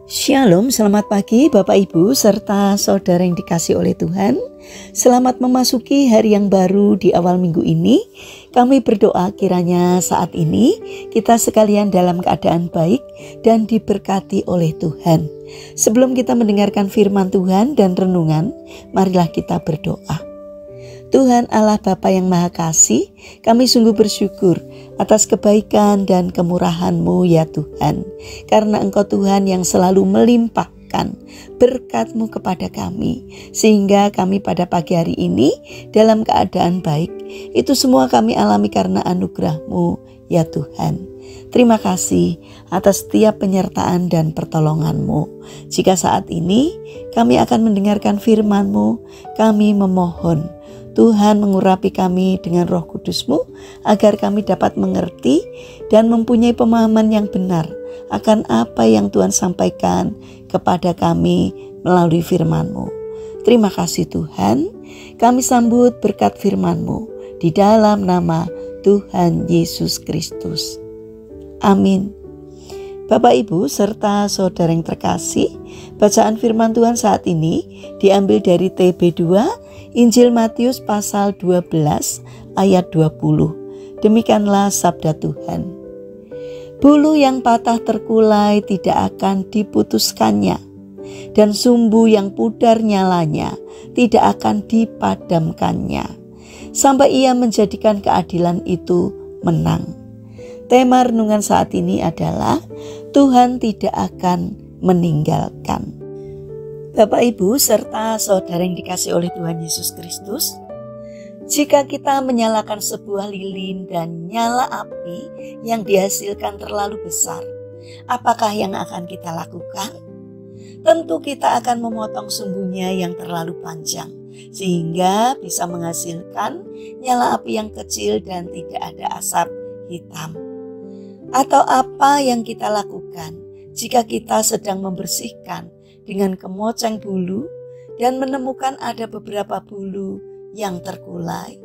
Shalom, selamat pagi Bapak Ibu serta saudara yang dikasih oleh Tuhan. Selamat memasuki hari yang baru di awal minggu ini. Kami berdoa kiranya saat ini kita sekalian dalam keadaan baik dan diberkati oleh Tuhan. Sebelum kita mendengarkan firman Tuhan dan renungan, marilah kita berdoa. Tuhan Allah Bapa yang Maha Kasih, kami sungguh bersyukur atas kebaikan dan kemurahan-Mu ya Tuhan. Karena Engkau Tuhan yang selalu melimpahkan berkat-Mu kepada kami. Sehingga kami pada pagi hari ini dalam keadaan baik. Itu semua kami alami karena anugerah-Mu ya Tuhan. Terima kasih atas setiap penyertaan dan pertolongan-Mu. Jika saat ini kami akan mendengarkan firman-Mu, kami memohon Tuhan mengurapi kami dengan Roh Kudus-Mu agar kami dapat mengerti dan mempunyai pemahaman yang benar akan apa yang Tuhan sampaikan kepada kami melalui firman-Mu. Terima kasih Tuhan, kami sambut berkat firman-Mu di dalam nama Tuhan Yesus Kristus. Amin. Bapak Ibu serta saudara yang terkasih, bacaan firman Tuhan saat ini diambil dari TB2 Injil Matius pasal 12 ayat 20. Demikianlah sabda Tuhan. Bulu yang patah terkulai tidak akan diputuskannya, dan sumbu yang pudar nyalanya tidak akan dipadamkannya, sampai ia menjadikan keadilan itu menang. Tema renungan saat ini adalah Tuhan tidak akan meninggalkan. Bapak Ibu serta saudara yang dikasih oleh Tuhan Yesus Kristus, jika kita menyalakan sebuah lilin dan nyala api yang dihasilkan terlalu besar, apakah yang akan kita lakukan? Tentu kita akan memotong sumbunya yang terlalu panjang, sehingga bisa menghasilkan nyala api yang kecil dan tidak ada asap hitam. Atau apa yang kita lakukan jika kita sedang membersihkan dengan kemoceng bulu dan menemukan ada beberapa bulu yang terkulai?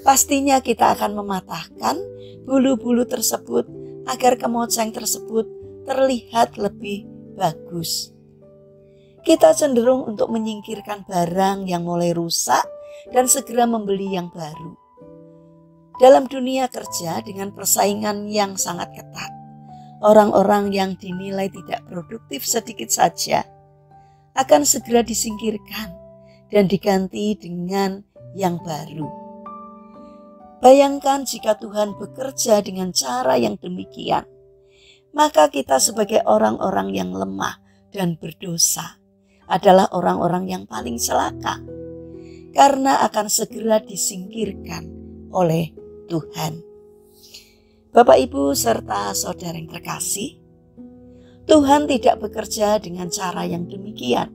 Pastinya kita akan mematahkan bulu-bulu tersebut agar kemoceng tersebut terlihat lebih bagus. Kita cenderung untuk menyingkirkan barang yang mulai rusak dan segera membeli yang baru. Dalam dunia kerja dengan persaingan yang sangat ketat, orang-orang yang dinilai tidak produktif sedikit saja akan segera disingkirkan dan diganti dengan yang baru. Bayangkan jika Tuhan bekerja dengan cara yang demikian, maka kita sebagai orang-orang yang lemah dan berdosa adalah orang-orang yang paling celaka, karena akan segera disingkirkan oleh Tuhan. Bapak Ibu serta saudara yang terkasih, Tuhan tidak bekerja dengan cara yang demikian.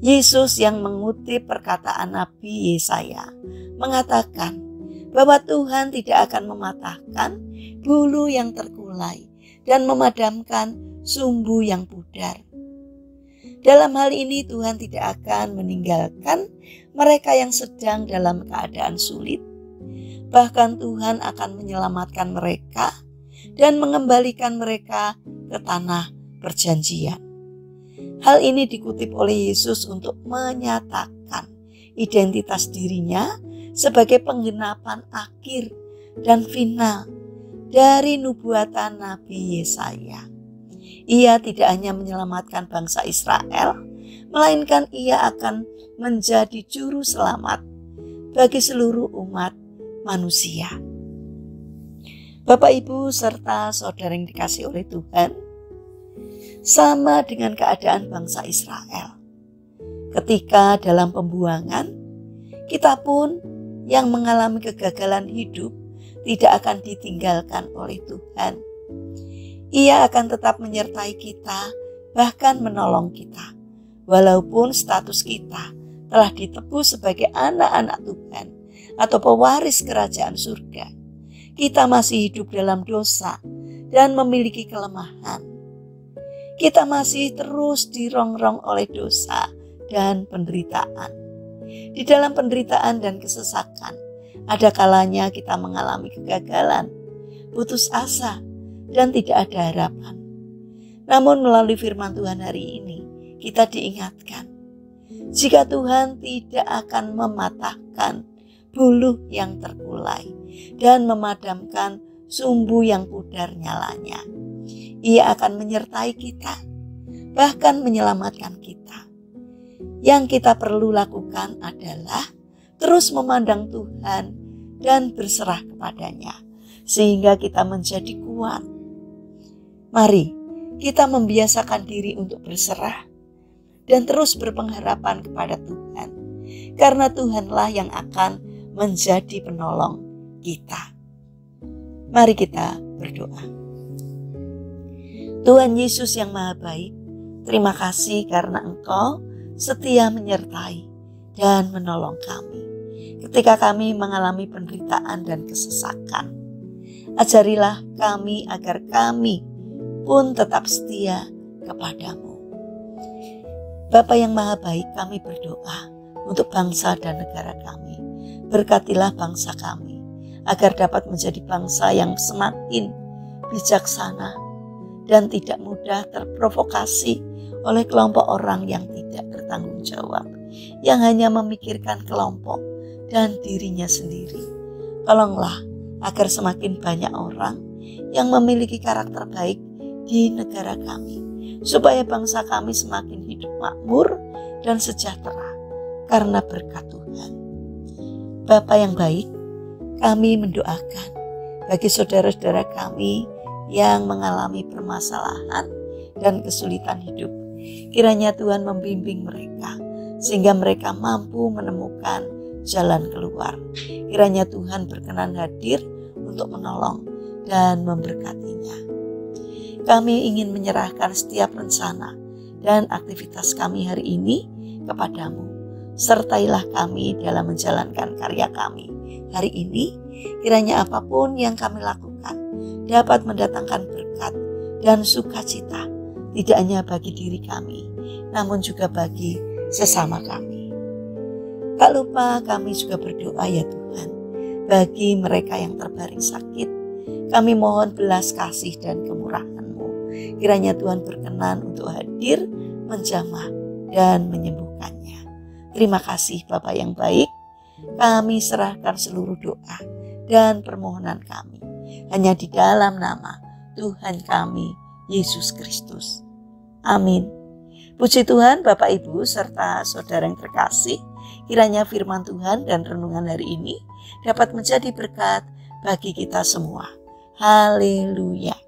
Yesus yang mengutip perkataan Nabi Yesaya mengatakan bahwa Tuhan tidak akan mematahkan bulu yang terkulai dan memadamkan sumbu yang pudar. Dalam hal ini Tuhan tidak akan meninggalkan mereka yang sedang dalam keadaan sulit. Bahkan Tuhan akan menyelamatkan mereka dan mengembalikan mereka ke tanah perjanjian. Hal ini dikutip oleh Yesus untuk menyatakan identitas dirinya sebagai penggenapan akhir dan final dari nubuatan Nabi Yesaya. Ia tidak hanya menyelamatkan bangsa Israel, melainkan ia akan menjadi juru selamat bagi seluruh umat manusia. Bapak Ibu serta saudara yang dikasih oleh Tuhan, sama dengan keadaan bangsa Israel. Ketika dalam pembuangan, kita pun yang mengalami kegagalan hidup tidak akan ditinggalkan oleh Tuhan. Ia akan tetap menyertai kita, bahkan menolong kita, walaupun status kita telah ditebus sebagai anak-anak Tuhan atau pewaris kerajaan surga. Kita masih hidup dalam dosa dan memiliki kelemahan. Kita masih terus dirongrong oleh dosa dan penderitaan. Di dalam penderitaan dan kesesakan, ada kalanya kita mengalami kegagalan, putus asa, dan tidak ada harapan. Namun melalui firman Tuhan hari ini, kita diingatkan, jika Tuhan tidak akan mematahkan buluh yang terkulai dan memadamkan sumbu yang pudar nyalanya, Ia akan menyertai kita, bahkan menyelamatkan kita. Yang kita perlu lakukan adalah terus memandang Tuhan dan berserah kepadanya, sehingga kita menjadi kuat. Mari kita membiasakan diri untuk berserah dan terus berpengharapan kepada Tuhan, karena Tuhanlah yang akan menjadi penolong kita. Mari kita berdoa. Tuhan Yesus yang Maha Baik, terima kasih karena Engkau setia menyertai dan menolong kami ketika kami mengalami penderitaan dan kesesakan. Ajarilah kami agar kami pun tetap setia kepadamu. Bapa yang Maha Baik, kami berdoa untuk bangsa dan negara kami. Berkatilah bangsa kami agar dapat menjadi bangsa yang semakin bijaksana dan tidak mudah terprovokasi oleh kelompok orang yang tidak bertanggung jawab, yang hanya memikirkan kelompok dan dirinya sendiri. Tolonglah agar semakin banyak orang yang memiliki karakter baik di negara kami, supaya bangsa kami semakin hidup makmur dan sejahtera karena berkat Tuhan. Bapa yang baik, kami mendoakan bagi saudara-saudara kami yang mengalami permasalahan dan kesulitan hidup. Kiranya Tuhan membimbing mereka sehingga mereka mampu menemukan jalan keluar. Kiranya Tuhan berkenan hadir untuk menolong dan memberkatinya. Kami ingin menyerahkan setiap rencana dan aktivitas kami hari ini kepadamu. Sertailah kami dalam menjalankan karya kami hari ini. Kiranya apapun yang kami lakukan dapat mendatangkan berkat dan sukacita, tidak hanya bagi diri kami, namun juga bagi sesama kami. Tak lupa kami juga berdoa ya Tuhan, bagi mereka yang terbaring sakit. Kami mohon belas kasih dan kemurahan. Kiranya Tuhan berkenan untuk hadir, menjamah, dan menyembuhkannya. Terima kasih Bapa yang baik. Kami serahkan seluruh doa dan permohonan kami hanya di dalam nama Tuhan kami, Yesus Kristus. Amin. Puji Tuhan Bapak Ibu serta saudara yang terkasih. Kiranya firman Tuhan dan renungan hari ini dapat menjadi berkat bagi kita semua. Haleluya.